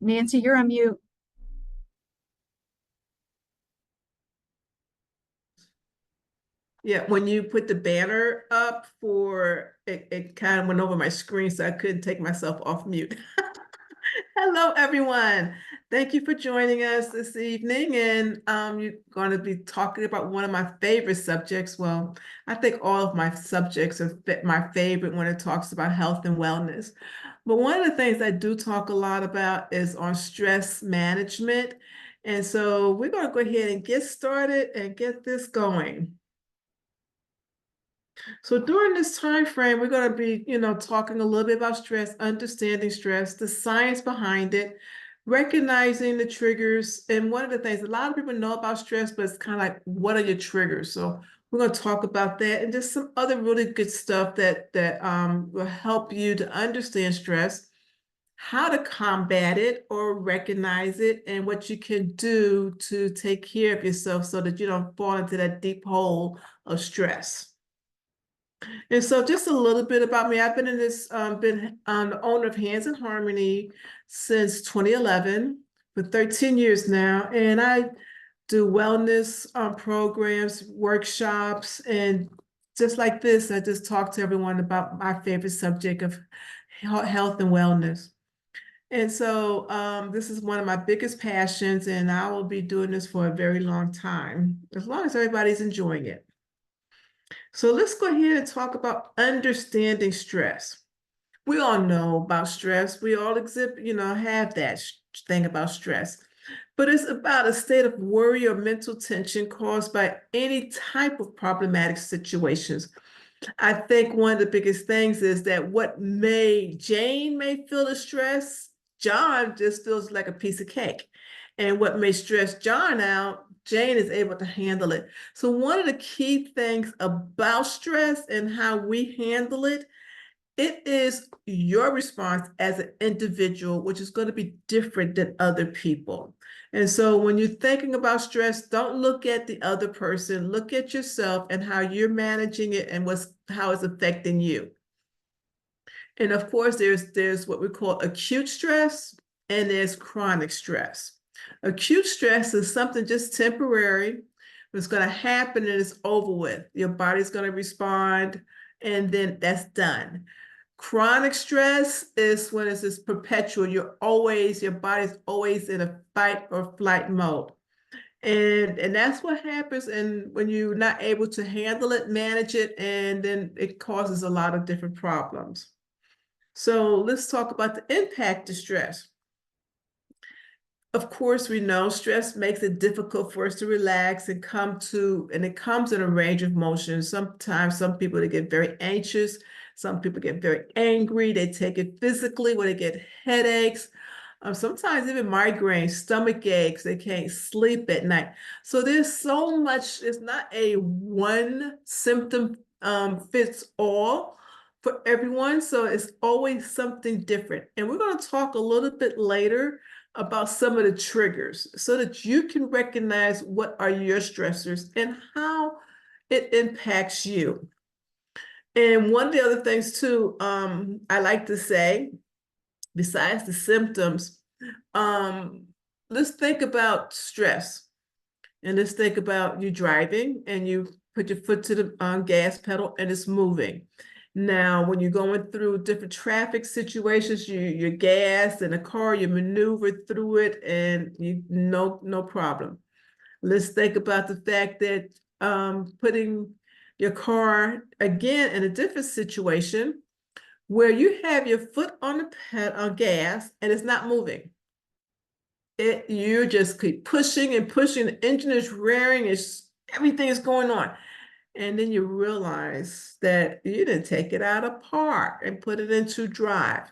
Nancy, you're on mute. Yeah, when you put the banner up for it, it kind of went over my screen, so I couldn't take myself off mute. Hello, everyone. Thank you for joining us this evening. And you're going to be talking about one of my favorite subjects. Well, I think all of my subjects are my favorite when it talks about health and wellness. But one of the things I do talk a lot about is on stress management. And so we're going to go ahead and get started and get this going. So during this time frame, we're going to be, talking a little bit about stress, understanding stress, the science behind it, recognizing the triggers. And one of the things a lot of people know about stress, but it's kind of like, what are your triggers? So we're going to talk about that and just some other really good stuff that will help you to understand stress, how to combat it or recognize it, and what you can do to take care of yourself so that you don't fall into that deep hole of stress. And so just a little bit about me. I've been in this, been the owner of Hands in Harmony since 2011 for 13 years now. And I do wellness programs, workshops, and just like this, I just talk to everyone about my favorite subject of health and wellness. And so this is one of my biggest passions, and I will be doing this for a very long time, as long as everybody's enjoying it. So let's go ahead and talk about understanding stress. We all know about stress. We all exhibit, have that thing about stress. But it's about a state of worry or mental tension caused by any type of problematic situations. I think one of the biggest things is that Jane may feel the stress, John just feels like a piece of cake. And what may stress John out, Jane is able to handle it. So one of the key things about stress and how we handle it, it is your response as an individual, which is going to be different than other people. And so when you're thinking about stress, don't look at the other person, look at yourself and how you're managing it and how it's affecting you. And of course, there's what we call acute stress and there's chronic stress. Acute stress is something just temporary. It's going to happen and it's over with. Your body's going to respond and then that's done. Chronic stress is when it's just perpetual. Your body's always in a fight or flight mode. And that's what happens and when you're not able to handle it, manage it, and then it causes a lot of different problems. So let's talk about the impact of stress. Of course, we know stress makes it difficult for us to relax and it comes in a range of emotions. Sometimes some people, they get very anxious. Some people get very angry. They take it physically where they get headaches. Sometimes even migraines, stomach aches, they can't sleep at night. So there's so much, it's not a one symptom fits all for everyone. So it's always something different. And we're going to talk a little bit later about some of the triggers so that you can recognize what are your stressors and how it impacts you. And one of the other things too, I like to say, besides the symptoms, let's think about stress. And let's think about you driving and you put your foot to the gas pedal and it's moving. Now, when you're going through different traffic situations, you're gassed in a car, you maneuver through it and no problem. Let's think about the fact that putting your car again in a different situation where you have your foot on the on gas and it's not moving. You just keep pushing and pushing, the engine is rearing, everything is going on. And then you realize that you didn't take it out of park and put it into drive.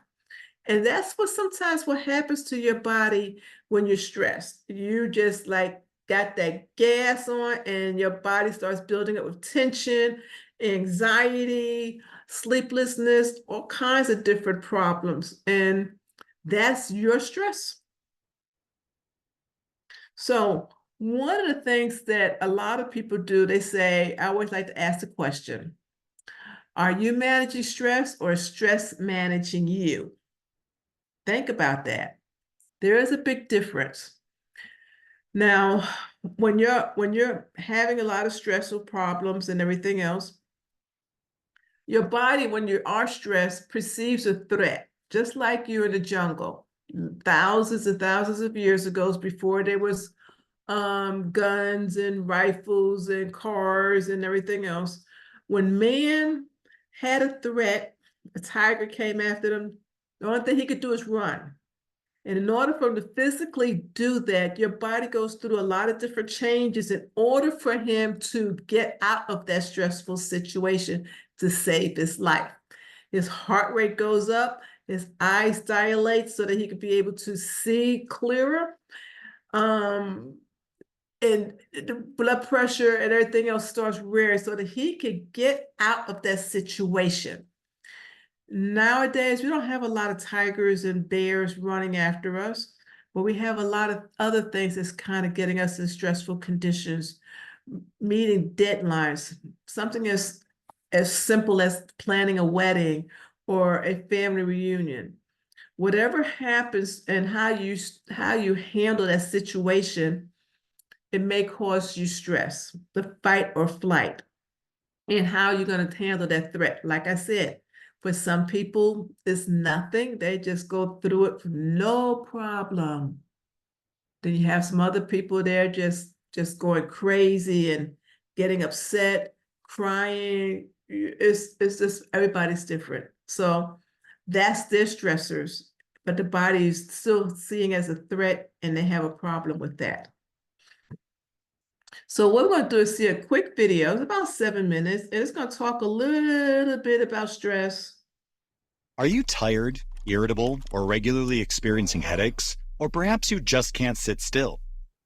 And that's what happens to your body when you're stressed. You just like got that gas on and your body starts building up with tension, anxiety, sleeplessness, all kinds of different problems. And that's your stress. So one of the things that a lot of people do, they say, I always like to ask the question, are you managing stress or is stress managing you? Think about that. There is a big difference. Now, when you're having a lot of stressful problems and everything else, your body, when you are stressed, perceives a threat, just like you're in the jungle. Thousands and thousands of years ago, before there was guns and rifles and cars and everything else, when man had a threat, a tiger came after them, the only thing he could do is run. And in order for him to physically do that, your body goes through a lot of different changes in order for him to get out of that stressful situation to save his life. His heart rate goes up, his eyes dilate so that he could be able to see clearer. And the blood pressure and everything else starts rearing so that he could get out of that situation. Nowadays, we don't have a lot of tigers and bears running after us, but we have a lot of other things that's kind of getting us in stressful conditions, meeting deadlines, something as simple as planning a wedding or a family reunion. Whatever happens and how you handle that situation, it may cause you stress, the fight or flight, and how you're going to handle that threat. Like I said, for some people, it's nothing. They just go through it no problem. Then you have some other people there just going crazy and getting upset, crying. It's just everybody's different. So that's their stressors, but the body is still seeing as a threat, and they have a problem with that. So what we're going to do is see a quick video. It's about 7 minutes, and it's going to talk a little bit about stress. Are you tired, irritable, or regularly experiencing headaches? Or perhaps you just can't sit still?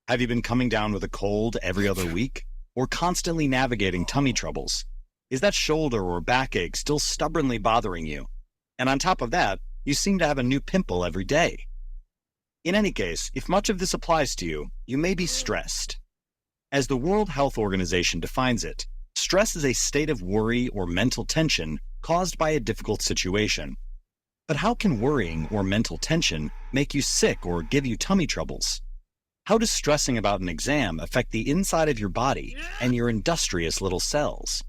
Have you been coming down with a cold every other week? Or constantly navigating tummy troubles? Is that shoulder or backache still stubbornly bothering you? And on top of that, you seem to have a new pimple every day. In any case, if much of this applies to you, you may be stressed. As the World Health Organization defines it, stress is a state of worry or mental tension caused by a difficult situation. But how can worrying or mental tension make you sick or give you tummy troubles? How does stressing about an exam affect the inside of your body and your industrious little cells?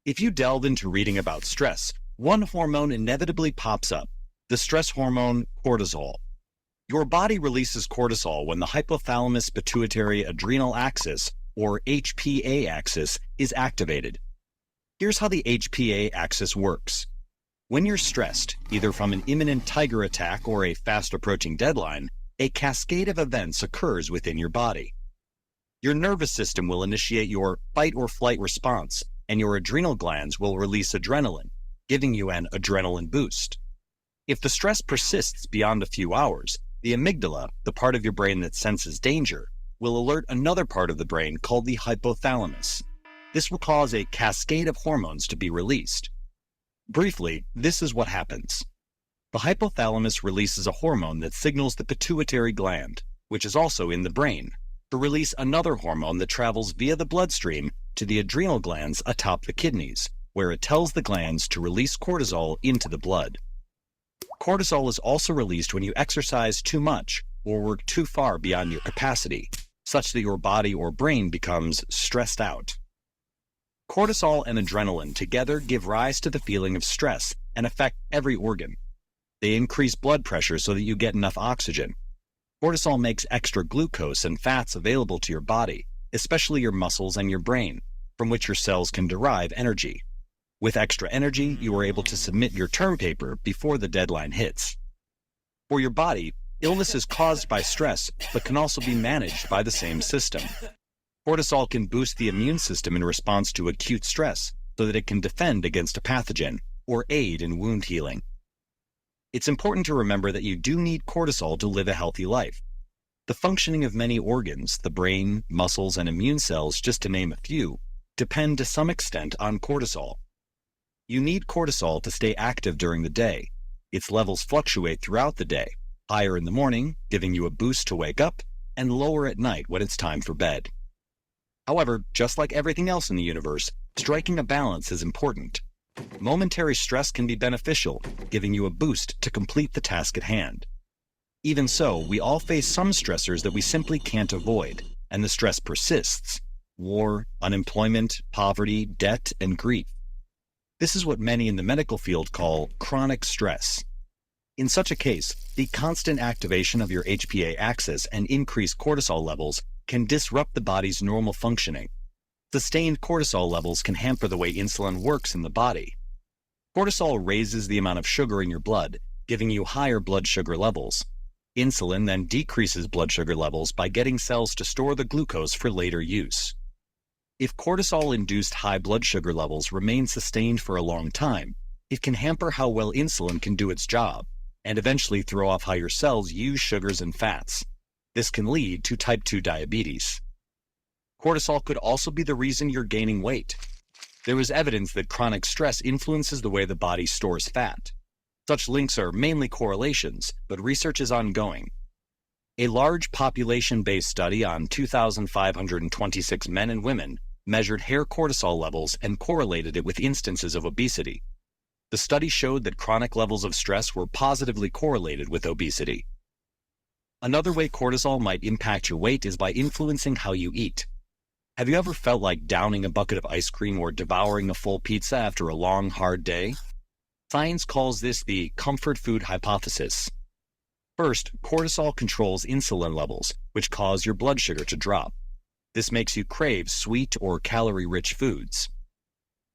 If you delve into reading about stress, one hormone inevitably pops up, the stress hormone cortisol. Your body releases cortisol when the hypothalamus pituitary adrenal axis, or HPA axis, is activated. Here's how the HPA axis works. When you're stressed, either from an imminent tiger attack or a fast-approaching deadline, a cascade of events occurs within your body. Your nervous system will initiate your fight or flight response, and your adrenal glands will release adrenaline, giving you an adrenaline boost. If the stress persists beyond a few hours, the amygdala, the part of your brain that senses danger, will alert another part of the brain called the hypothalamus. This will cause a cascade of hormones to be released. Briefly, this is what happens. The hypothalamus releases a hormone that signals the pituitary gland, which is also in the brain, to release another hormone that travels via the bloodstream to the adrenal glands atop the kidneys, where it tells the glands to release cortisol into the blood. Cortisol is also released when you exercise too much or work too far beyond your capacity, such that your body or brain becomes stressed out. Cortisol and adrenaline together give rise to the feeling of stress and affect every organ. They increase blood pressure so that you get enough oxygen. Cortisol makes extra glucose and fats available to your body, especially your muscles and your brain, from which your cells can derive energy. With extra energy, you are able to submit your term paper before the deadline hits. For your body, illness is caused by stress, but can also be managed by the same system. Cortisol can boost the immune system in response to acute stress so that it can defend against a pathogen or aid in wound healing. It's important to remember that you do need cortisol to live a healthy life. The functioning of many organs, the brain, muscles, and immune cells, just to name a few, depend to some extent on cortisol. You need cortisol to stay active during the day. Its levels fluctuate throughout the day, higher in the morning, giving you a boost to wake up, and lower at night when it's time for bed. However, just like everything else in the universe, striking a balance is important. Momentary stress can be beneficial, giving you a boost to complete the task at hand. Even so, we all face some stressors that we simply can't avoid, and the stress persists. War, unemployment, poverty, debt, and grief. This is what many in the medical field call chronic stress. In such a case, the constant activation of your HPA axis and increased cortisol levels can disrupt the body's normal functioning. Sustained cortisol levels can hamper the way insulin works in the body. Cortisol raises the amount of sugar in your blood, giving you higher blood sugar levels. Insulin then decreases blood sugar levels by getting cells to store the glucose for later use. If cortisol-induced high blood sugar levels remain sustained for a long time, it can hamper how well insulin can do its job, and eventually throw off how your cells use sugars and fats. This can lead to type 2 diabetes. Cortisol could also be the reason you're gaining weight. There is evidence that chronic stress influences the way the body stores fat. Such links are mainly correlations, but research is ongoing. A large population-based study on 2,526 men and women measured hair cortisol levels and correlated it with instances of obesity. The study showed that chronic levels of stress were positively correlated with obesity. Another way cortisol might impact your weight is by influencing how you eat. Have you ever felt like downing a bucket of ice cream or devouring a full pizza after a long, hard day? Science calls this the comfort food hypothesis. First, cortisol controls insulin levels, which cause your blood sugar to drop. This makes you crave sweet or calorie-rich foods.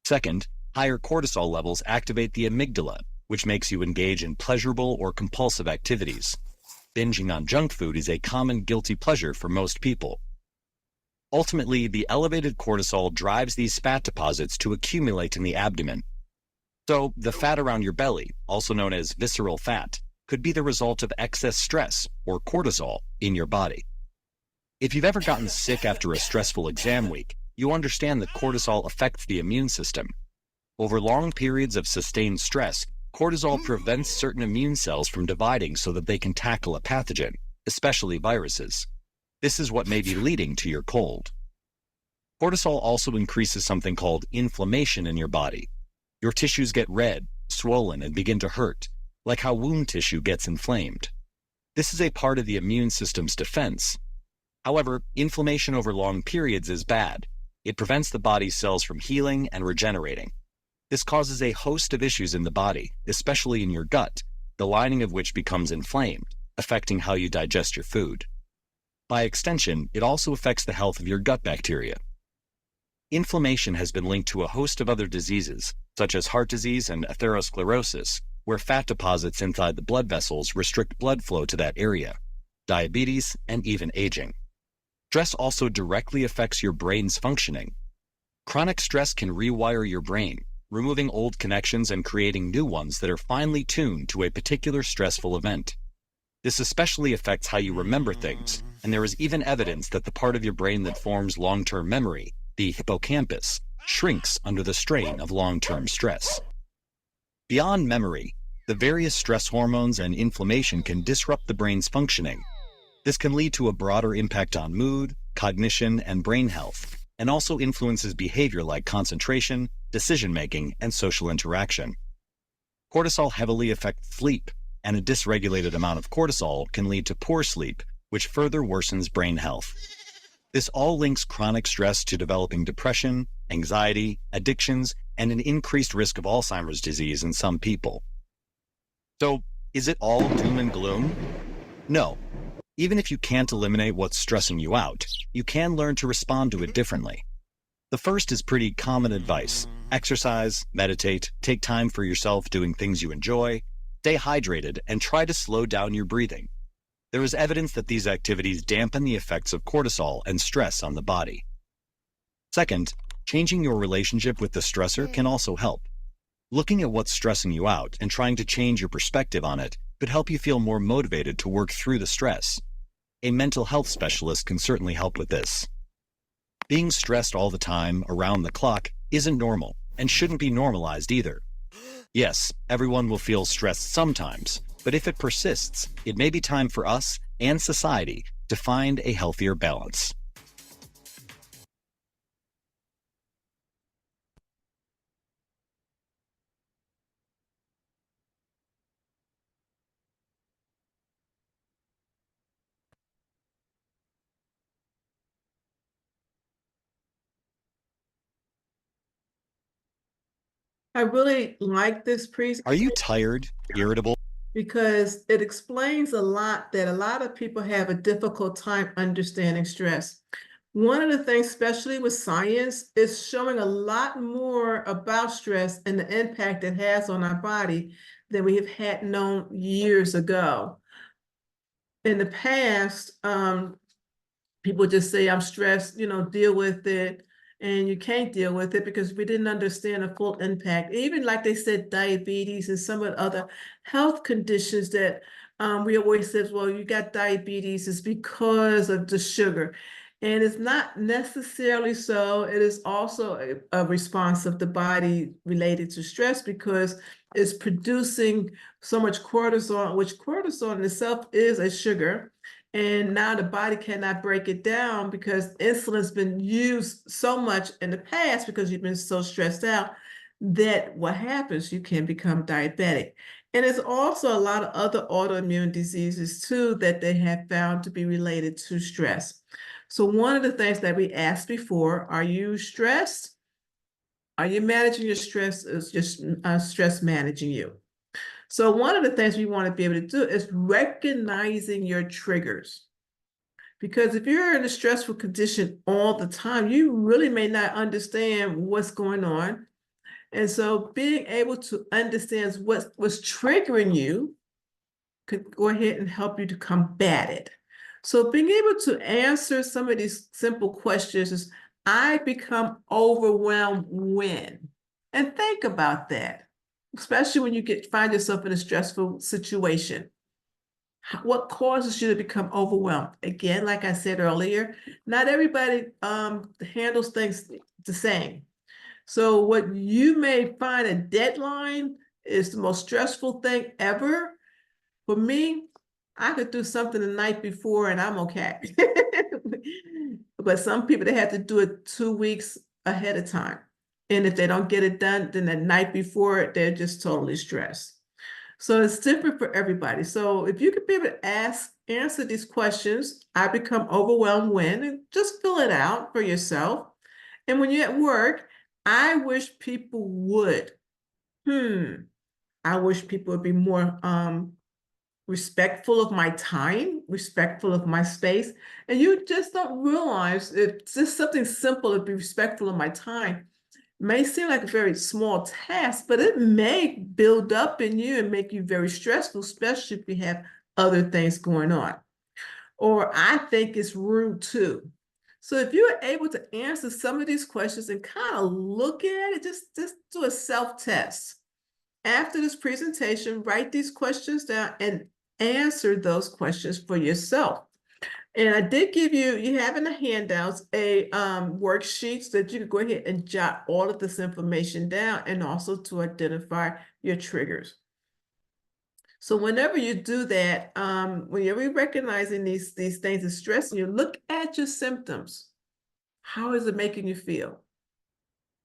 Second, higher cortisol levels activate the amygdala, which makes you engage in pleasurable or compulsive activities. Binging on junk food is a common guilty pleasure for most people. Ultimately, the elevated cortisol drives these fat deposits to accumulate in the abdomen. So, the fat around your belly, also known as visceral fat, could be the result of excess stress, or cortisol, in your body. If you've ever gotten sick after a stressful exam week, you understand that cortisol affects the immune system. Over long periods of sustained stress, cortisol prevents certain immune cells from dividing so that they can tackle a pathogen, especially viruses. This is what may be leading to your cold. Cortisol also increases something called inflammation in your body. Your tissues get red, swollen, and begin to hurt, like how wound tissue gets inflamed. This is a part of the immune system's defense. However, inflammation over long periods is bad. It prevents the body's cells from healing and regenerating. This causes a host of issues in the body, especially in your gut, the lining of which becomes inflamed, affecting how you digest your food. By extension, it also affects the health of your gut bacteria. Inflammation has been linked to a host of other diseases, such as heart disease and atherosclerosis, where fat deposits inside the blood vessels restrict blood flow to that area, diabetes, and even aging. Stress also directly affects your brain's functioning. Chronic stress can rewire your brain, removing old connections and creating new ones that are finely tuned to a particular stressful event. This especially affects how you remember things, and there is even evidence that the part of your brain that forms long-term memory, the hippocampus, shrinks under the strain of long-term stress. Beyond memory, the various stress hormones and inflammation can disrupt the brain's functioning. This can lead to a broader impact on mood, cognition, and brain health, and also influences behavior like concentration, decision-making, and social interaction. Cortisol heavily affects sleep, and a dysregulated amount of cortisol can lead to poor sleep, which further worsens brain health. This all links chronic stress to developing depression, anxiety, addictions, and an increased risk of Alzheimer's disease in some people. So, is it all doom and gloom? No. Even if you can't eliminate what's stressing you out, you can learn to respond to it differently. The first is pretty common advice. Exercise, meditate, take time for yourself doing things you enjoy, stay hydrated, and try to slow down your breathing. There is evidence that these activities dampen the effects of cortisol and stress on the body. Second, changing your relationship with the stressor can also help. Looking at what's stressing you out and trying to change your perspective on it could help you feel more motivated to work through the stress. A mental health specialist can certainly help with this. Being stressed all the time, around the clock, isn't normal and shouldn't be normalized either. Yes, everyone will feel stressed sometimes, but if it persists, it may be time for us and society to find a healthier balance. I really like this Are you presentation tired, irritable? because it explains a lot that a lot of people have a difficult time understanding stress. One of the things, especially with science, is showing a lot more about stress and the impact it has on our body than we have had known years ago. In the past, people just say, I'm stressed, deal with it. And you can't deal with it because we didn't understand the full impact. Even like they said, diabetes and some of the other health conditions that we always said, well, you got diabetes is because of the sugar. And it's not necessarily so. It is also a response of the body related to stress because it's producing so much cortisol, which cortisol in itself is a sugar. And now the body cannot break it down because insulin's been used so much in the past because you've been so stressed out that what happens, you can become diabetic. And there's also a lot of other autoimmune diseases too that they have found to be related to stress. So one of the things that we asked before, are you stressed? Are you managing your stress? Is just stress managing you? So one of the things we want to be able to do is recognizing your triggers. Because if you're in a stressful condition all the time, you really may not understand what's going on. And so being able to understand what's triggering you could go ahead and help you to combat it. So being able to answer some of these simple questions is, I become overwhelmed when? And think about that, especially when you find yourself in a stressful situation. What causes you to become overwhelmed? Again, like I said earlier, not everybody handles things the same. So what you may find a deadline is the most stressful thing ever. For me, I could do something the night before and I'm okay. But some people, they have to do it 2 weeks ahead of time. And if they don't get it done, then the night before, they're just totally stressed. So it's different for everybody. So if you could be able to answer these questions, I become overwhelmed when, and just fill it out for yourself. And when you're at work, I wish people would. I wish people would be more respectful of my time, respectful of my space. And you just don't realize it's just something simple to be respectful of my time. May seem like a very small task, but it may build up in you and make you very stressful, especially if you have other things going on. Or I think it's rude too. So if you're able to answer some of these questions and kind of look at it, just do a self-test. After this presentation, write these questions down and answer those questions for yourself. And I did give you, you have in the handouts a worksheets that you can go ahead and jot all of this information down and also to identify your triggers. So whenever you do that, when you're recognizing these things as stressing you, look at your symptoms. How is it making you feel?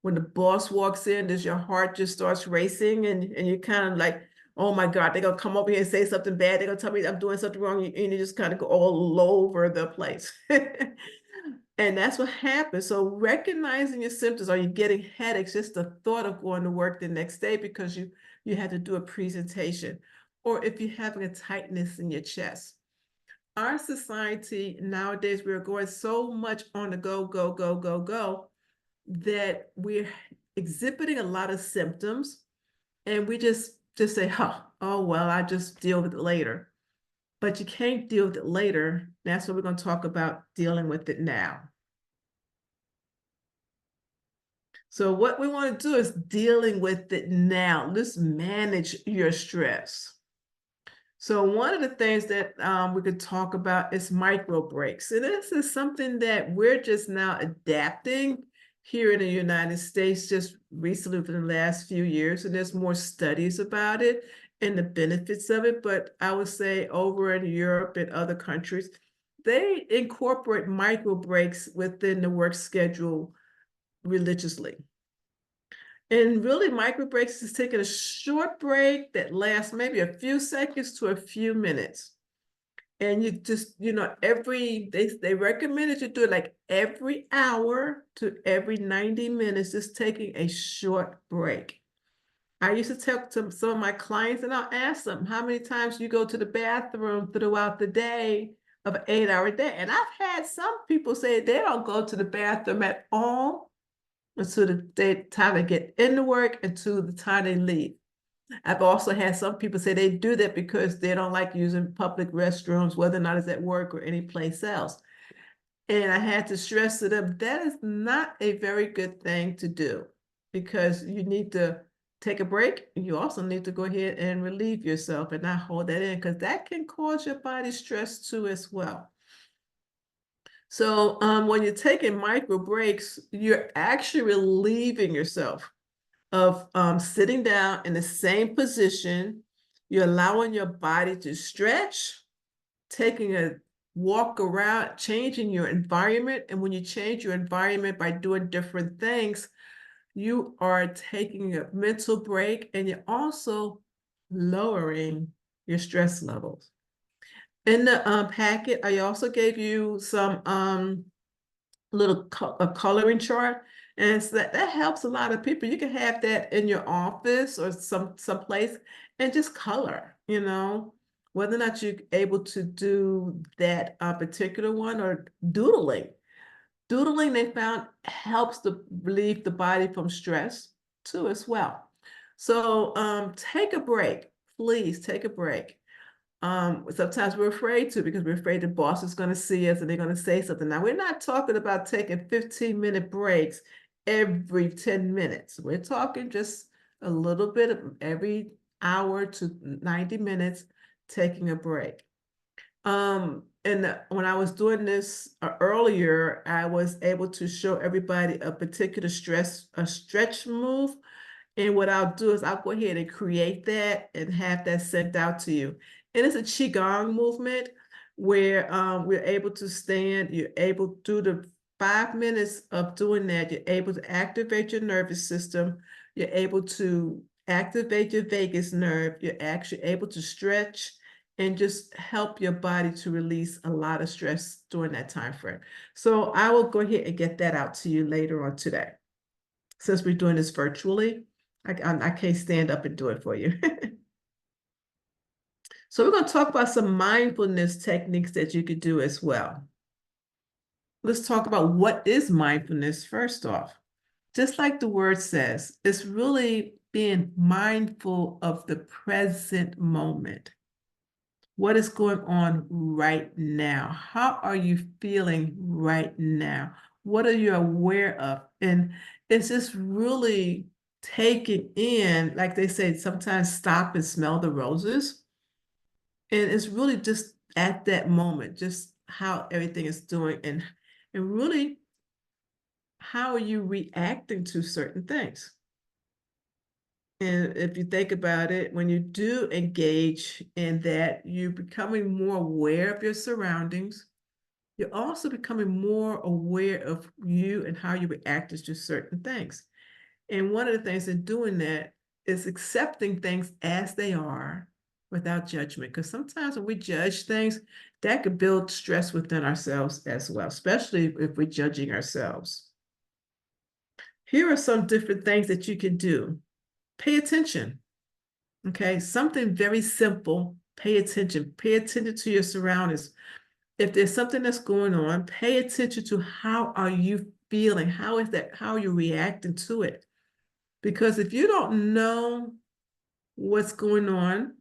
When the boss walks in, does your heart just starts racing and you're kind of like, oh my God, they're gonna come over here and say something bad. They're gonna tell me I'm doing something wrong, and you just kind of go all over the place. And that's what happens. So recognizing your symptoms, are you getting headaches? Just the thought of going to work the next day because you had to do a presentation, or if you're having a tightness in your chest. Our society nowadays, we're going so much on the go, go, go, go, go, that we're exhibiting a lot of symptoms, and we just say, oh, well, I just deal with it later. But you can't deal with it later. That's what we're going to talk about, dealing with it now. So what we want to do is dealing with it now. Let's manage your stress. So one of the things that we could talk about is micro breaks. And this is something that we're just now adapting here in the United States just recently within the last few years. And there's more studies about it and the benefits of it. But I would say over in Europe and other countries, they incorporate micro breaks within the work schedule religiously. And really, micro breaks is taking a short break that lasts maybe a few seconds to a few minutes. And you just, they recommend that you do it like every hour to every 90 minutes, just taking a short break. I used to talk to some of my clients and I'll ask them, how many times you go to the bathroom throughout the day of an 8-hour day? And I've had some people say they don't go to the bathroom at all until the time they get into work until the time they leave. I've also had some people say they do that because they don't like using public restrooms, whether or not it's at work or any place else. And I had to stress to them, that is not a very good thing to do because you need to take a break. And you also need to go ahead and relieve yourself and not hold that in because that can cause your body stress too as well. So when you're taking micro breaks, you're actually relieving yourself of sitting down in the same position. You're allowing your body to stretch, taking a walk around, changing your environment. And when you change your environment by doing different things, you are taking a mental break and you're also lowering your stress levels. In the packet, I also gave you some a coloring chart. And so that helps a lot of people. You can have that in your office or someplace and just color, whether or not you're able to do that particular one or doodling. Doodling, they found, helps to relieve the body from stress too as well. So take a break. Please take a break. Sometimes we're afraid to because we're afraid the boss is going to see us and they're going to say something. Now, we're not talking about taking 15-minute breaks every 10 minutes. We're talking just a little bit of every hour to 90 minutes taking a break. And when I was doing this earlier, I was able to show everybody a particular stretch move. And what I'll do is I'll go ahead and create that and have that sent out to you. And it's a Qigong movement where we're able to stand, you're able to do the 5 minutes of doing that, you're able to activate your nervous system, you're able to activate your vagus nerve, you're actually able to stretch and just help your body to release a lot of stress during that time frame. So I will go ahead and get that out to you later on today. Since we're doing this virtually, I can't stand up and do it for you. So we're going to talk about some mindfulness techniques that you could do as well. Let's talk about what is mindfulness first off. Just like the word says, it's really being mindful of the present moment. What is going on right now? How are you feeling right now? What are you aware of? And it's just really taking in, like they say, sometimes stop and smell the roses. And it's really just at that moment, just how everything is doing and really how are you reacting to certain things. And if you think about it, when you do engage in that, you're becoming more aware of your surroundings. You're also becoming more aware of you and how you react to certain things. And one of the things in doing that is accepting things as they are without judgment. Because sometimes when we judge things, that could build stress within ourselves as well, especially if we're judging ourselves. Here are some different things that you can do. Pay attention. Okay, something very simple. Pay attention. Pay attention to your surroundings. If there's something that's going on, pay attention to how are you feeling? How is that? How are you reacting to it? Because if you don't know what's going on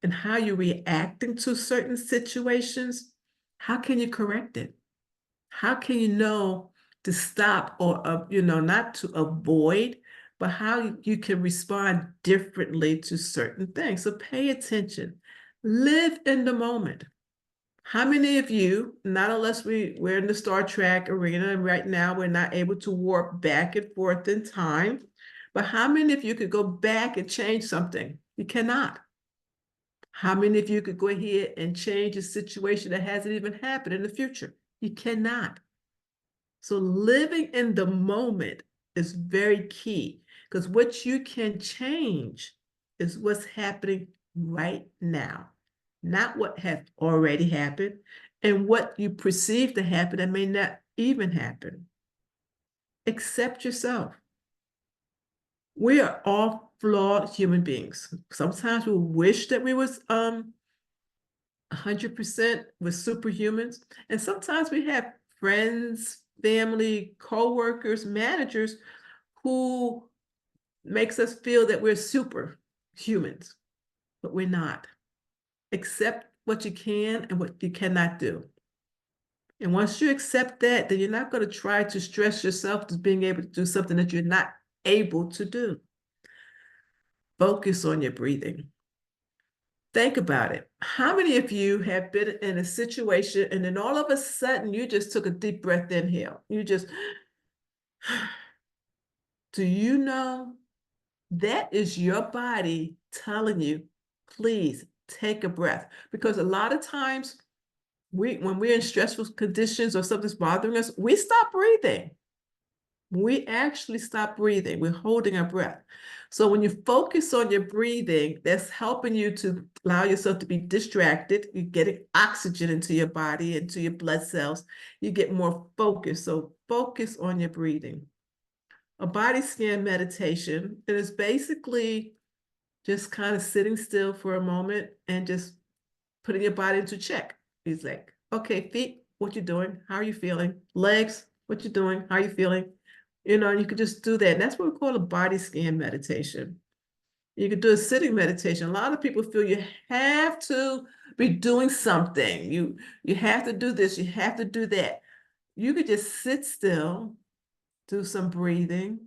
and how you're reacting to certain situations, how can you correct it? How can you know to stop or, not to avoid, but how you can respond differently to certain things? So pay attention. Live in the moment. How many of you, not unless we're in the Star Trek arena right now, we're not able to warp back and forth in time, but how many of you could go back and change something? You cannot. How many of you could go ahead and change a situation that hasn't even happened in the future? You cannot. So living in the moment is very key because what you can change is what's happening right now, not what has already happened and what you perceive to happen that may not even happen. Accept yourself. We are all flawed human beings. Sometimes we wish that we was 100% with superhumans. And sometimes we have friends, family, co-workers, managers who makes us feel that we're superhumans, but we're not. Accept what you can and what you cannot do. And once you accept that, then you're not going to try to stress yourself to being able to do something that you're not able to do. Focus on your breathing. Think about it. How many of you have been in a situation and then all of a sudden you just took a deep breath inhale? You just, do you know that is your body telling you, please take a breath? Because a lot of times when we're in stressful conditions or something's bothering us, we stop breathing. We actually stop breathing. We're holding our breath. So when you focus on your breathing, that's helping you to allow yourself to be distracted. You're getting oxygen into your body, into your blood cells. You get more focus. So focus on your breathing. A body scan meditation, it is basically just kind of sitting still for a moment and just putting your body into check. It's like, okay, feet, what you doing? How are you feeling? Legs, what you doing? How are you feeling? You know, you could just do that. And that's what we call a body scan meditation. You could do a sitting meditation. A lot of people feel you have to be doing something. You have to do this, you have to do that. You could just sit still, do some breathing.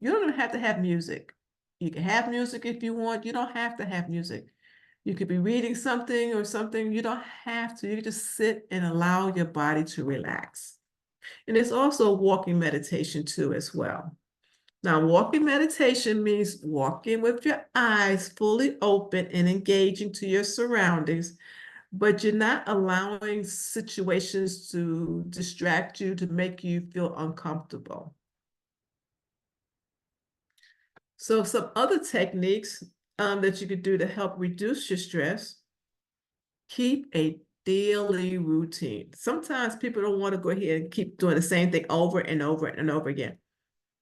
You don't even have to have music. You can have music if you want. You don't have to have music. You could be reading something or something. You don't have to. You can just sit and allow your body to relax. And it's also walking meditation too as well. Now, walking meditation means walking with your eyes fully open and engaging to your surroundings, but you're not allowing situations to distract you, to make you feel uncomfortable. So some other techniques that you could do to help reduce your stress: keep a daily routine. Sometimes people don't want to go ahead and keep doing the same thing over and over and over again.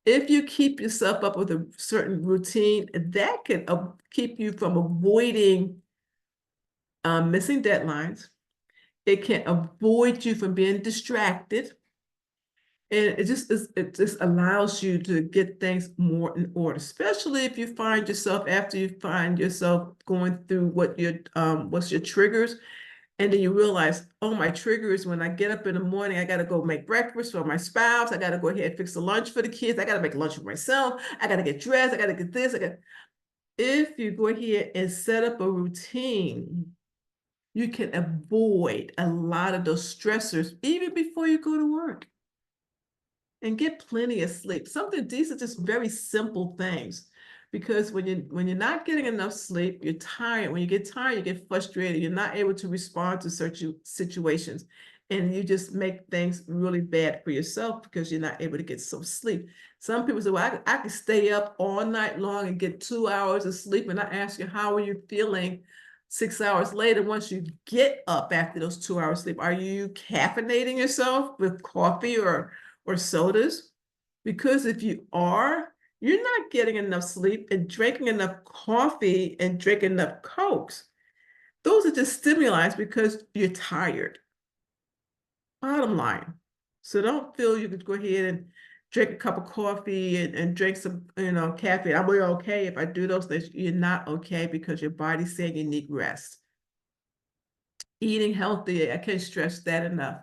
If you keep yourself up with a certain routine, that can keep you from avoiding missing deadlines. It can avoid you from being distracted. And it just allows you to get things more in order, especially if you find yourself, after you find yourself going through what's your triggers. And then you realize, oh, my trigger is when I get up in the morning, I got to go make breakfast for my spouse. I got to go ahead and fix the lunch for the kids. I got to make lunch for myself. I got to get dressed. I got to get this. If you go ahead and set up a routine, you can avoid a lot of those stressors even before you go to work. And get plenty of sleep. These are just very simple things. Because when you're not getting enough sleep, you're tired. When you get tired, you get frustrated. You're not able to respond to certain situations. And you just make things really bad for yourself because you're not able to get some sleep. Some people say, well, I can stay up all night long and get 2 hours of sleep. And I ask you, how are you feeling 6 hours later once you get up after those 2 hours sleep? Are you caffeinating yourself with coffee or sodas? Because if you are, you're not getting enough sleep and drinking enough coffee and drinking enough Cokes. Those are just stimuli because you're tired. Bottom line. So don't feel you could go ahead and drink a cup of coffee and drink some, caffeine. I'm really okay if I do those things. You're not okay because your body's saying you need rest. Eating healthy, I can't stress that enough.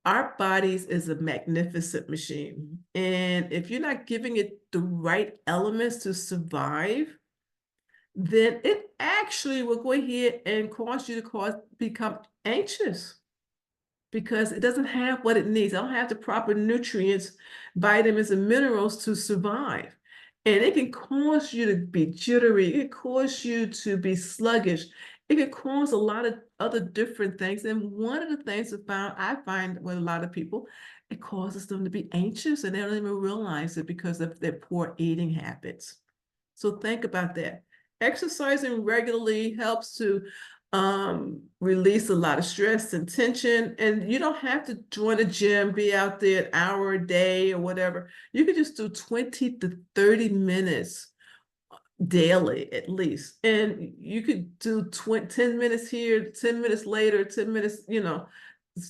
Our bodies is a magnificent machine. And if you're not giving it the right elements to survive, then it actually will go ahead and cause you to become anxious because it doesn't have what it needs. It don't have the proper nutrients, vitamins, and minerals to survive. And it can cause you to be jittery. It can cause you to be sluggish. It can cause a lot of other different things. And one of the things I find with a lot of people, it causes them to be anxious and they don't even realize it because of their poor eating habits. So think about that. Exercising regularly helps to release a lot of stress and tension. And you don't have to join a gym, be out there an hour a day or whatever. You can just do 20 to 30 minutes daily at least. And you could do 10 minutes here, 10 minutes later, 10 minutes,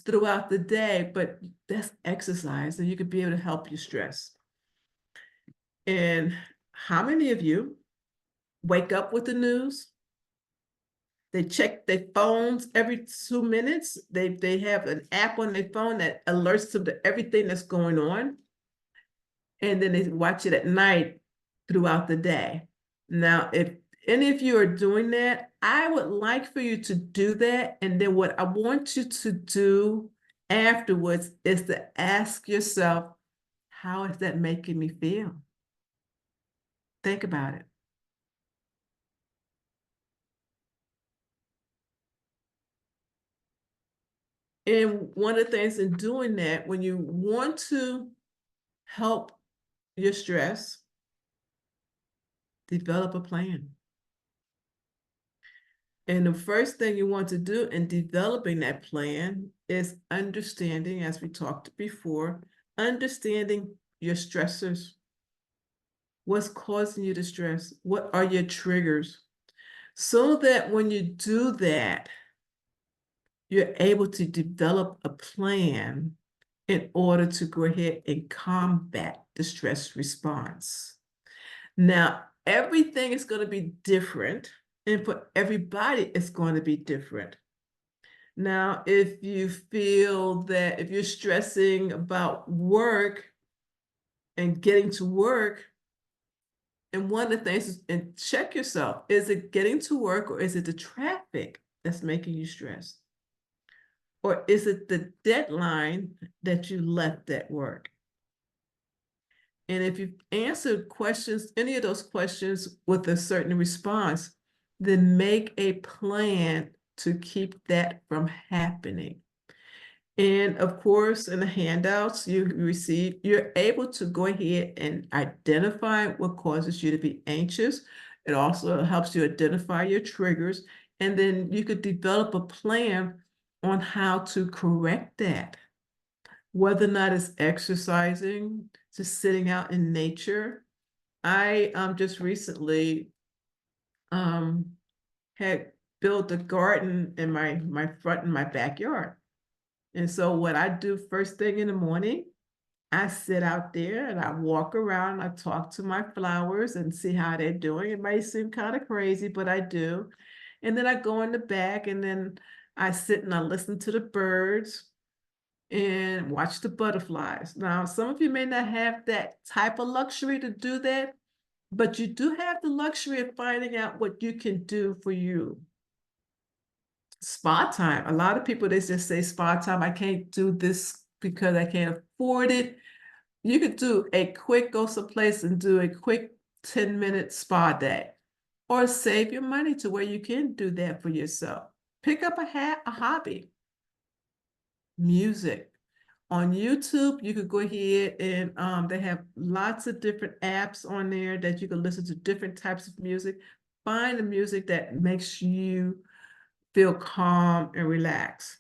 throughout the day, but that's exercise and you could be able to help you stress. And how many of you wake up with the news? They check their phones every 2 minutes. They have an app on their phone that alerts them to everything that's going on. And then they watch it at night throughout the day. Now, if any of you are doing that, I would like for you to do that. And then what I want you to do afterwards is to ask yourself, how is that making me feel? Think about it. And one of the things in doing that, when you want to help your stress, develop a plan. And the first thing you want to do in developing that plan is understanding, as we talked before, understanding your stressors. What's causing you to stress? What are your triggers? So that when you do that, you're able to develop a plan in order to go ahead and combat the stress response. Now, everything is going to be different, and for everybody, it's going to be different. Now, if you feel that if you're stressing about work and getting to work, and one of the things is, and check yourself, is it getting to work or is it the traffic that's making you stressed? Or is it the deadline that you left at work? And if you've answered questions, any of those questions with a certain response, then make a plan to keep that from happening. And of course, in the handouts you receive, you're able to go ahead and identify what causes you to be anxious. It also helps you identify your triggers, and then you could develop a plan on how to correct that. Whether or not it's exercising, just sitting out in nature. I just recently had built a garden in my front in my backyard. And so what I do first thing in the morning, I sit out there and I walk around, I talk to my flowers and see how they're doing. It might seem kind of crazy, but I do. And then I go in the back and then I sit and I listen to the birds and watch the butterflies. Now, some of you may not have that type of luxury to do that, but you do have the luxury of finding out what you can do for you. Spa time. A lot of people, they just say spa time. I can't do this because I can't afford it. You could do a quick, go someplace and do a quick 10-minute spa day, or save your money to where you can do that for yourself. Pick up a hobby. Music. On YouTube, you could go ahead and they have lots of different apps on there that you can listen to different types of music. Find the music that makes you feel calm and relaxed.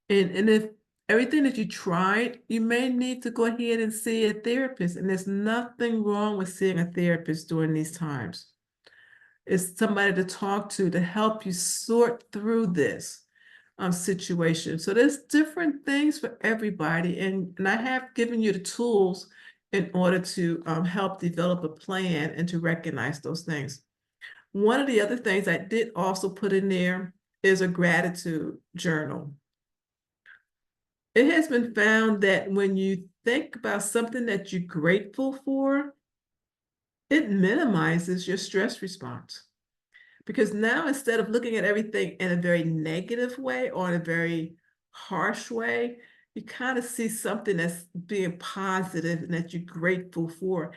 And if everything that you tried, you may need to go ahead and see a therapist. And there's nothing wrong with seeing a therapist during these times. It's somebody to talk to help you sort through this situation. So there's different things for everybody. And I have given you the tools in order to help develop a plan and to recognize those things. One of the other things I did also put in there is a gratitude journal. It has been found that when you think about something that you're grateful for, it minimizes your stress response. Because now, instead of looking at everything in a very negative way or in a very harsh way, you kind of see something that's being positive and that you're grateful for.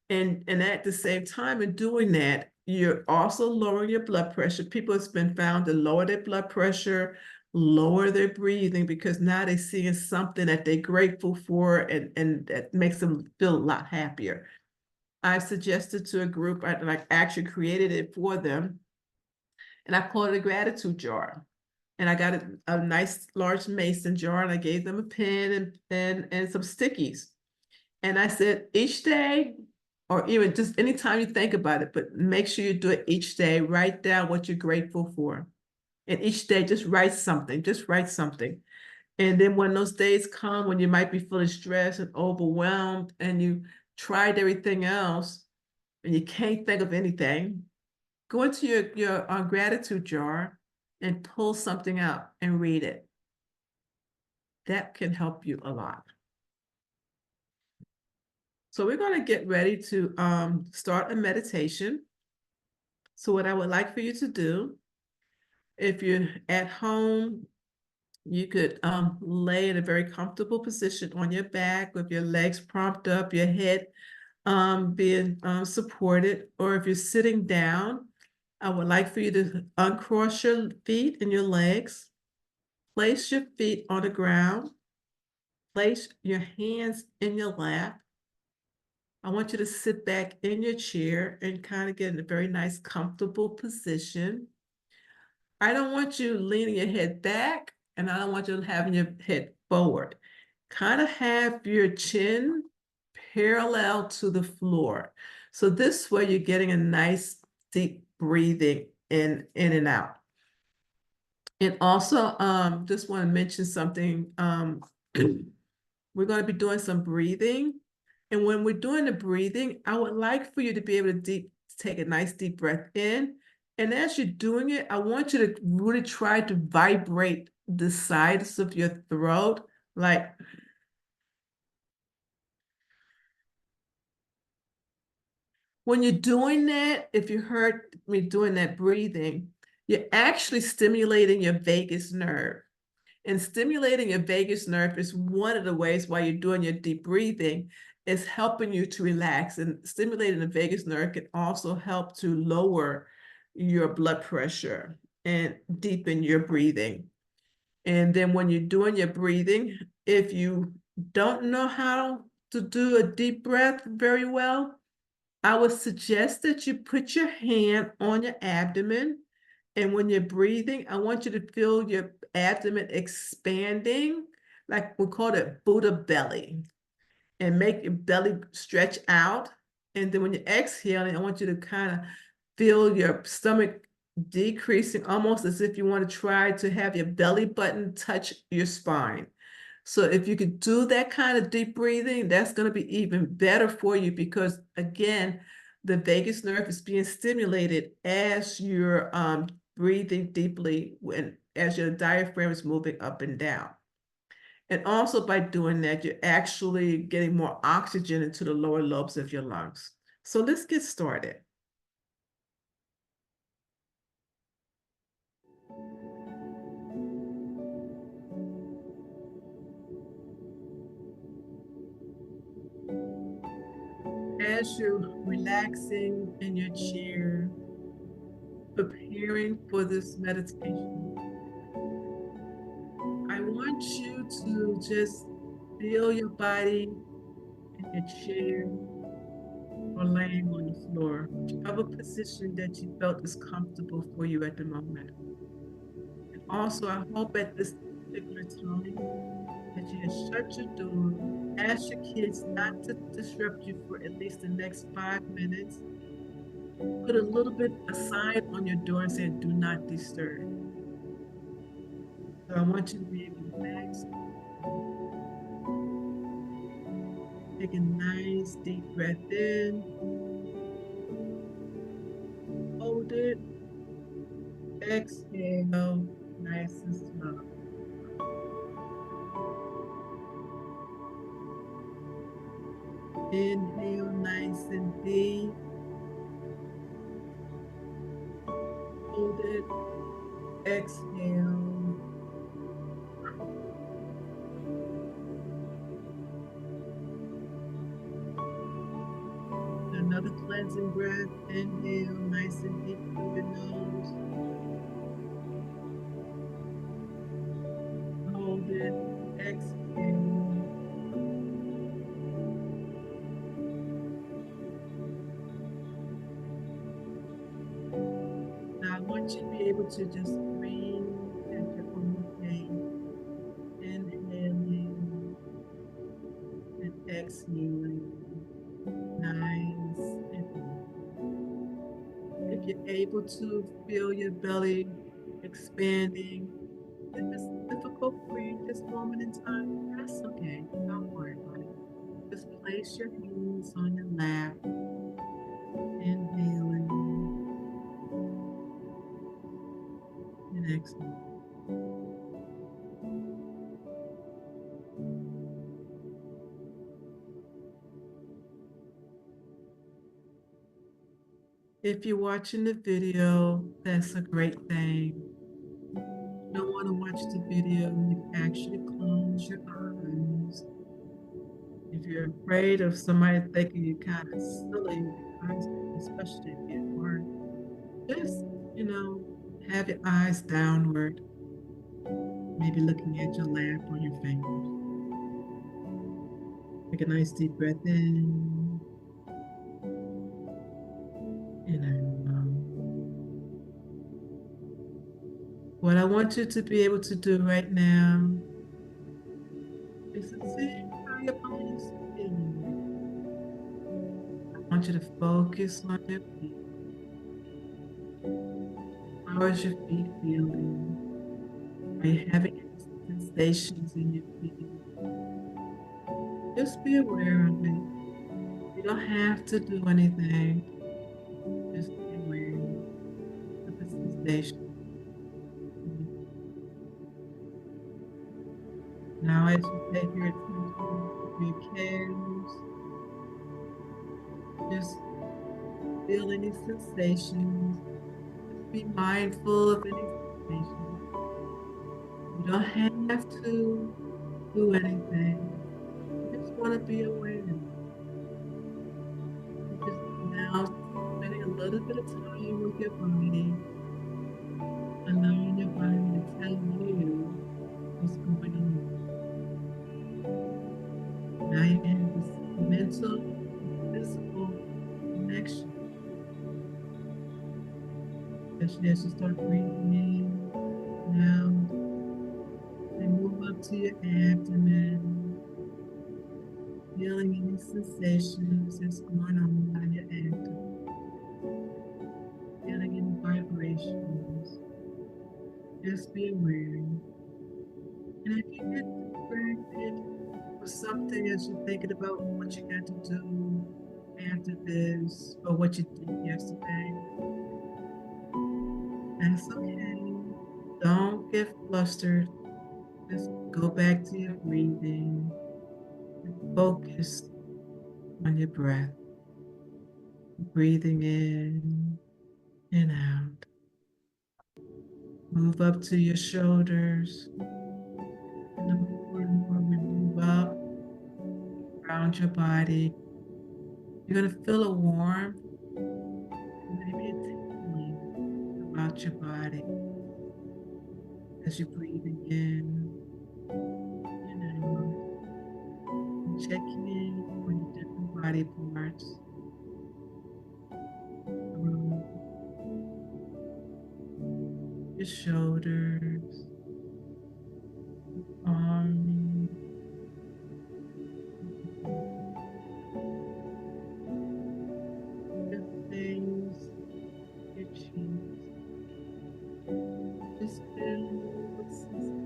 And at the same time, in doing that, you're also lowering your blood pressure. People have been found to lower their blood pressure, lower their breathing, because now they're seeing something that they're grateful for and that makes them feel a lot happier. I suggested to a group, I actually created it for them, and I called it a gratitude jar. And I got a nice large mason jar, and I gave them a pen and some stickies. And I said, each day or even just anytime you think about it, but make sure you do it each day. Write down what you're grateful for. And each day, just write something, just write something. And then when those days come, when you might be feeling stressed and overwhelmed and you tried everything else and you can't think of anything, go into your gratitude jar and pull something out and read it. That can help you a lot. So we're going to get ready to start a meditation. So what I would like for you to do, if you're at home, you could lay in a very comfortable position on your back with your legs propped up, your head being supported, or if you're sitting down, I would like for you to uncross your feet and your legs, place your feet on the ground, place your hands in your lap. I want you to sit back in your chair and kind of get in a very nice, comfortable position. I don't want you leaning your head back, and I don't want you having your head forward. Kind of have your chin parallel to the floor. So this way you're getting a nice deep breathing in and out. And also, just want to mention something. We're going to be doing some breathing. And when we're doing the breathing, I would like for you to be able to take a nice deep breath in. And as you're doing it, I want you to really try to vibrate the sides of your throat. Like, when you're doing that, if you heard me doing that breathing, you're actually stimulating your vagus nerve. And stimulating your vagus nerve is one of the ways while you're doing your deep breathing is helping you to relax. And stimulating the vagus nerve can also help to lower your blood pressure and deepen your breathing. And then when you're doing your breathing, if you don't know how to do a deep breath very well, I would suggest that you put your hand on your abdomen. And when you're breathing, I want you to feel your abdomen expanding, like we call it Buddha belly, and make your belly stretch out. And then when you're exhaling, I want you to kind of feel your stomach decreasing, almost as if you want to try to have your belly button touch your spine. So if you could do that kind of deep breathing, that's going to be even better for you because, again, the vagus nerve is being stimulated as you're breathing deeply as your diaphragm is moving up and down. And also by doing that, you're actually getting more oxygen into the lower lobes of your lungs. So let's get started. As you're relaxing in your chair, preparing for this meditation, I want you to just feel your body in your chair or laying on the floor, whichever position that you felt is comfortable for you at the moment. And also, I hope at this particular time that you have shut your door, ask your kids not to disrupt you for at least the next 5 minutes. Put a little bit a sign on your door saying, "Do not disturb." So I want you to be able to relax. Take a nice deep breath in. Hold it. Exhale, nice and slow. Inhale, nice and deep. Hold it. Exhale. Another cleansing breath. Inhale, nice and deep through your nose. Hold it. Exhale. Now I want you to be able to just breathe at your own pace. Inhaling and exhaling. Nice If you're able to feel your belly expanding, if it's difficult for you at this moment in time, that's okay. Don't worry about it. Just place your hands on your lap, inhaling and exhaling. If you're watching the video, that's a great thing. You don't want to watch the video, you actually close your eyes. If you're afraid of somebody thinking you're kind of silly, especially if you are, just, have your eyes downward, maybe looking at your lap or your fingers. Take a nice deep breath in and out. What I want you to be able to do right now is to see how your body's feeling. I want you to focus on your feet. How is your feet feeling? Are you having any sensations in your feet? Just be aware of it. You don't have to do anything. Just be aware of the sensation. Now, as you take your attention to your calves, just feel any sensations. Just be mindful of any sensations. You don't have to do anything. You just want to be aware. Just now spending a little bit of time with your body, allowing your body to tell you what's going on. Now you have this mental and physical connection. Especially as you start breathing in now and move up to your abdomen, feeling any sensations that's going on in your abdomen, feeling any vibrations. Just be aware. And if you get distracted or something as you're thinking about what you got to do after this or what you did yesterday, that's okay. Don't get flustered. Just go back to your breathing and focus on your breath. Breathing in and out. Move up to your shoulders. And the more and more we move up around your body, you're going to feel a warmth, maybe a tingling about your body as you're breathing in and out, and checking in on your different body parts. Your shoulders, arms, your face, your cheeks. Just feel what's your love.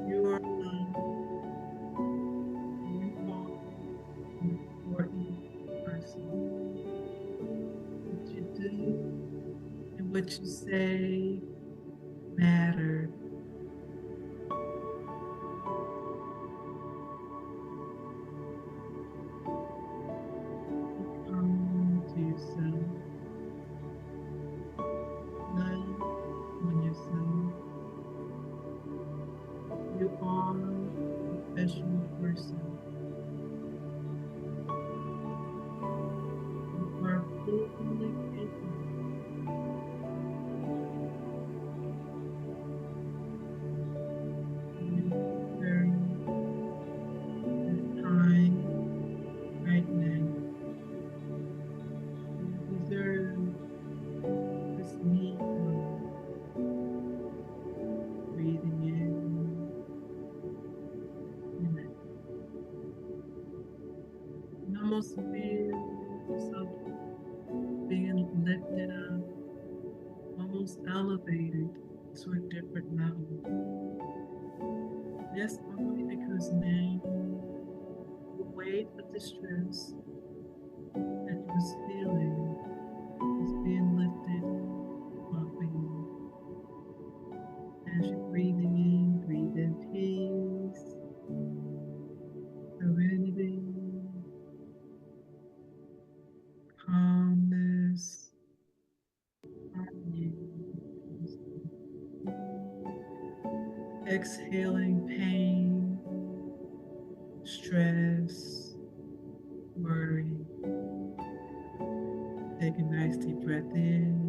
You are an important person. What you do and what you say matter. Come to yourself. Love on yourself. You are a special person. You are fully capable. You deserve this time right now. You deserve this me time. Breathing in and out. almost feel yourself being lifted up, almost elevated to a different level. That's only because now the weight of the stress that you was feeling is being lifted off of you. As you're breathing in, breathe in peace, serenity, calmness, harmony. Exhaling pain, stress, worry. Take a nice deep breath in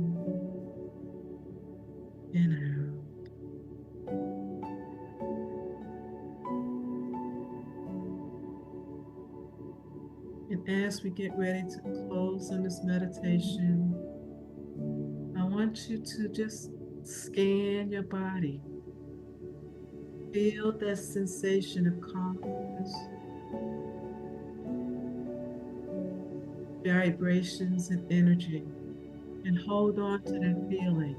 and out. And as we get ready to close on this meditation, I want you to just scan your body. Feel that sensation of calmness, vibrations, and energy, and hold on to that feeling.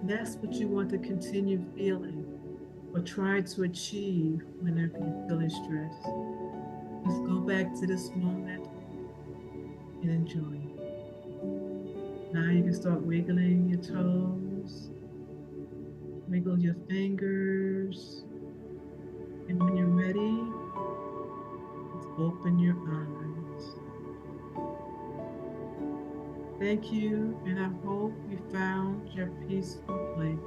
That's what you want to continue feeling or try to achieve whenever you're feeling stressed. Just go back to this moment and enjoy it. Now you can start wiggling your toes, wiggle your fingers, and when you're ready, just open your eyes. Thank you, and I hope you found your peaceful place.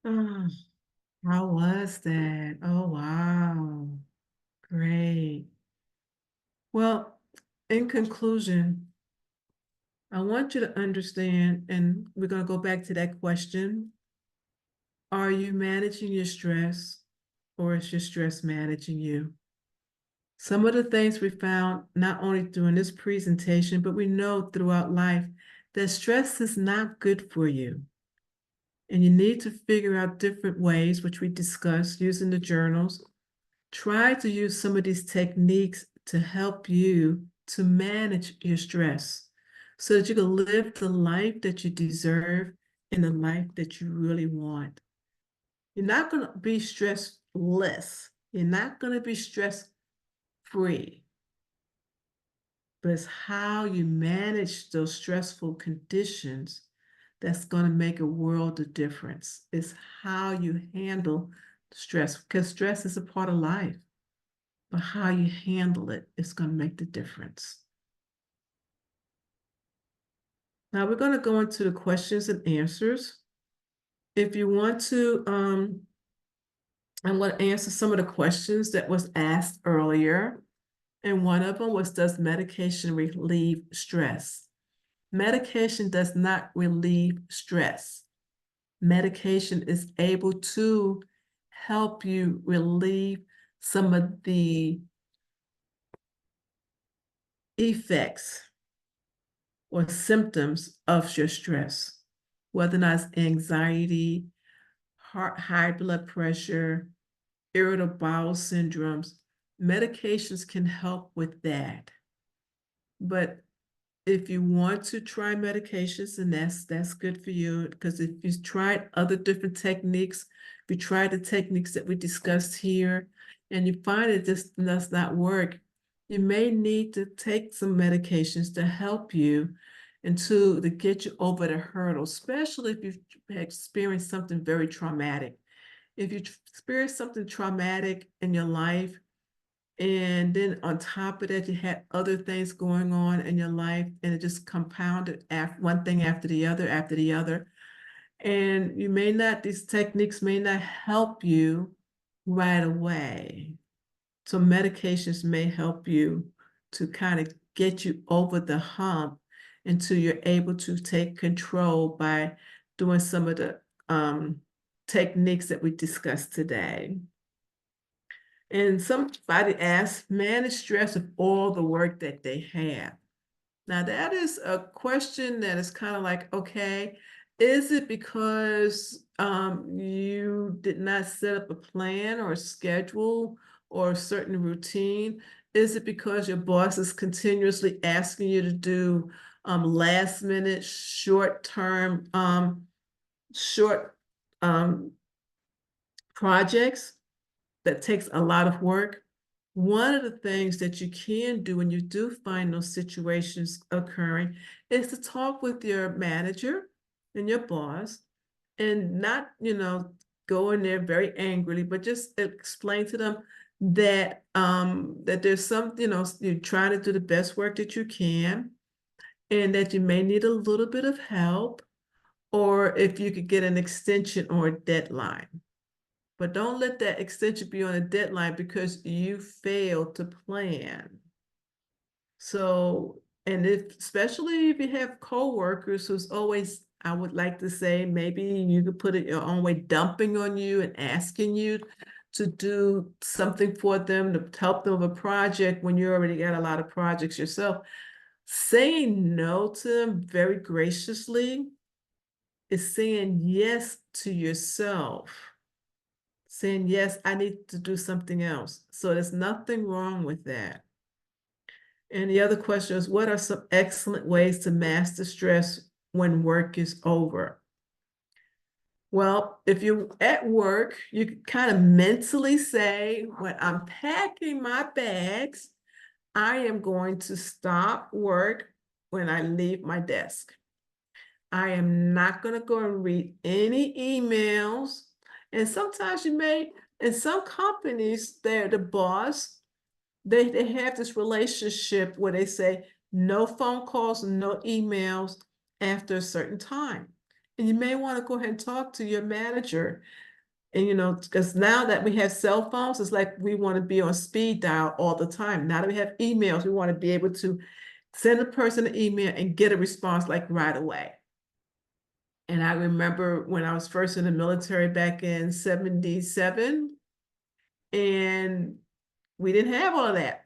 Ah, how was that? Oh, wow. Great. Well, in conclusion, I want you to understand, and we're going to go back to that question. Are you managing your stress, or is your stress managing you? Some of the things we found, not only during this presentation, but we know throughout life, that stress is not good for you. And you need to figure out different ways, which we discussed using the journals. Try to use some of these techniques to help you to manage your stress so that you can live the life that you deserve and the life that you really want. You're not going to be stressless. You're not going to be stress-free. But it's how you manage those stressful conditions that's going to make a world of difference. It's how you handle stress, because stress is a part of life. But how you handle it is going to make the difference. Now we're going to go into the questions and answers. If you want to, I'm going to answer some of the questions that was asked earlier. And one of them was, does medication relieve stress? Medication does not relieve stress. Medication is able to help you relieve some of the effects or symptoms of your stress, whether or not it's anxiety, high blood pressure, irritable bowel syndromes. Medications can help with that. But if you want to try medications, and that's good for you, because if you tried other different techniques, if you tried the techniques that we discussed here, and you find it just does not work, you may need to take some medications to help you and to get you over the hurdle, especially if you've experienced something very traumatic. If you experienced something traumatic in your life, and then on top of that, you had other things going on in your life, and it just compounded one thing after the other. And these techniques may not help you right away. So medications may help you to kind of get you over the hump until you're able to take control by doing some of the techniques that we discussed today. And somebody asked, manage stress of all the work that they have. Now that is a question that is kind of like, okay, Is it because you did not set up a plan or a schedule or a certain routine? Is it because your boss is continuously asking you to do last minute, short term, short projects that takes a lot of work? One of the things that you can do when you do find those situations occurring is to talk with your manager and your boss and not, go in there very angrily, but just explain to them that that there's some, you're trying to do the best work that you can and that you may need a little bit of help, or if you could get an extension or a deadline. But don't let that extension be on a deadline because you failed to plan. So, and especially if you have coworkers who's always, I would like to say, maybe you could put it your own way, dumping on you and asking you to do something for them to help them with a project when you already got a lot of projects yourself. Saying no to them very graciously is saying yes to yourself. Saying, yes, I need to do something else. So there's nothing wrong with that. And the other question is, what are some excellent ways to master stress when work is over? Well, if you're at work, you can kind of mentally say, when I'm packing my bags, I am going to stop work when I leave my desk. I am not going to go and read any emails. And sometimes you may, in some companies, they're the boss, they have this relationship where they say no phone calls, no emails after a certain time. And you may want to go ahead and talk to your manager. And because now that we have cell phones, it's like we want to be on speed dial all the time. Now that we have emails, we want to be able to send a person an email and get a response like right away. And I remember when I was first in the military back in 77, and we didn't have all of that.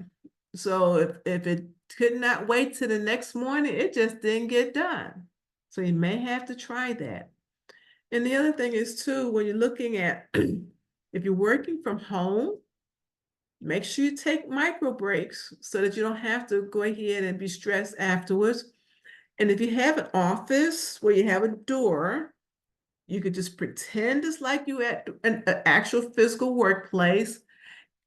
So if it could not wait till the next morning, it just didn't get done. So you may have to try that. And the other thing is too, when you're looking at, if you're working from home, make sure you take micro breaks so that you don't have to go ahead and be stressed afterwards. And if you have an office where you have a door, you could just pretend it's like you at an actual physical workplace.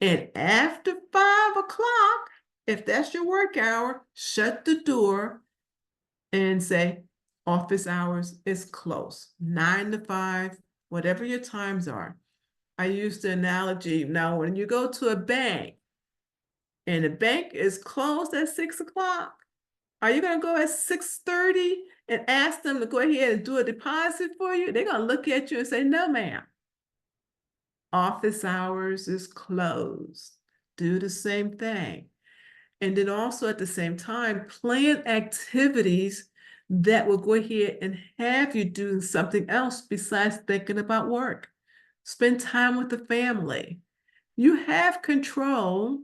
And after 5 o'clock, if that's your work hour, shut the door and say, office hours is closed, 9 to 5, whatever your times are. I use the analogy, now when you go to a bank and the bank is closed at 6 o'clock, are you going to go at 6:30 and ask them to go ahead and do a deposit for you? They're going to look at you and say, no, ma'am. Office hours is closed. Do the same thing. And then also at the same time, plan activities that will go ahead and have you do something else besides thinking about work. Spend time with the family. You have control,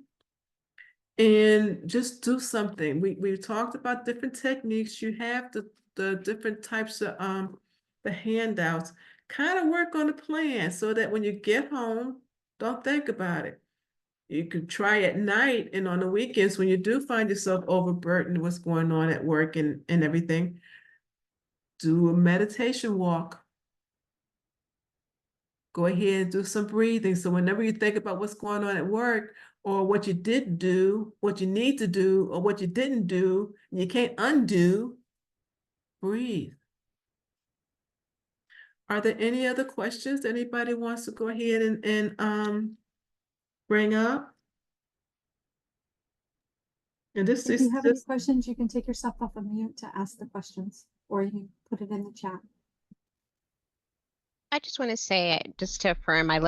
and just do something. We talked about different techniques. You have the different types of the handouts. Kind of work on the plan so that when you get home, don't think about it. You could try at night and on the weekends when you do find yourself overburdened, what's going on at work and everything, do a meditation walk. Go ahead and do some breathing. So whenever you think about what's going on at work or what you didn't do, what you need to do, or what you didn't do, you can't undo, breathe. Are there any other questions anybody wants to go ahead and bring up? And this If is you have any just questions, you can take yourself off of mute to ask the questions, or you can put it in the chat. I just want to say, just to affirm, I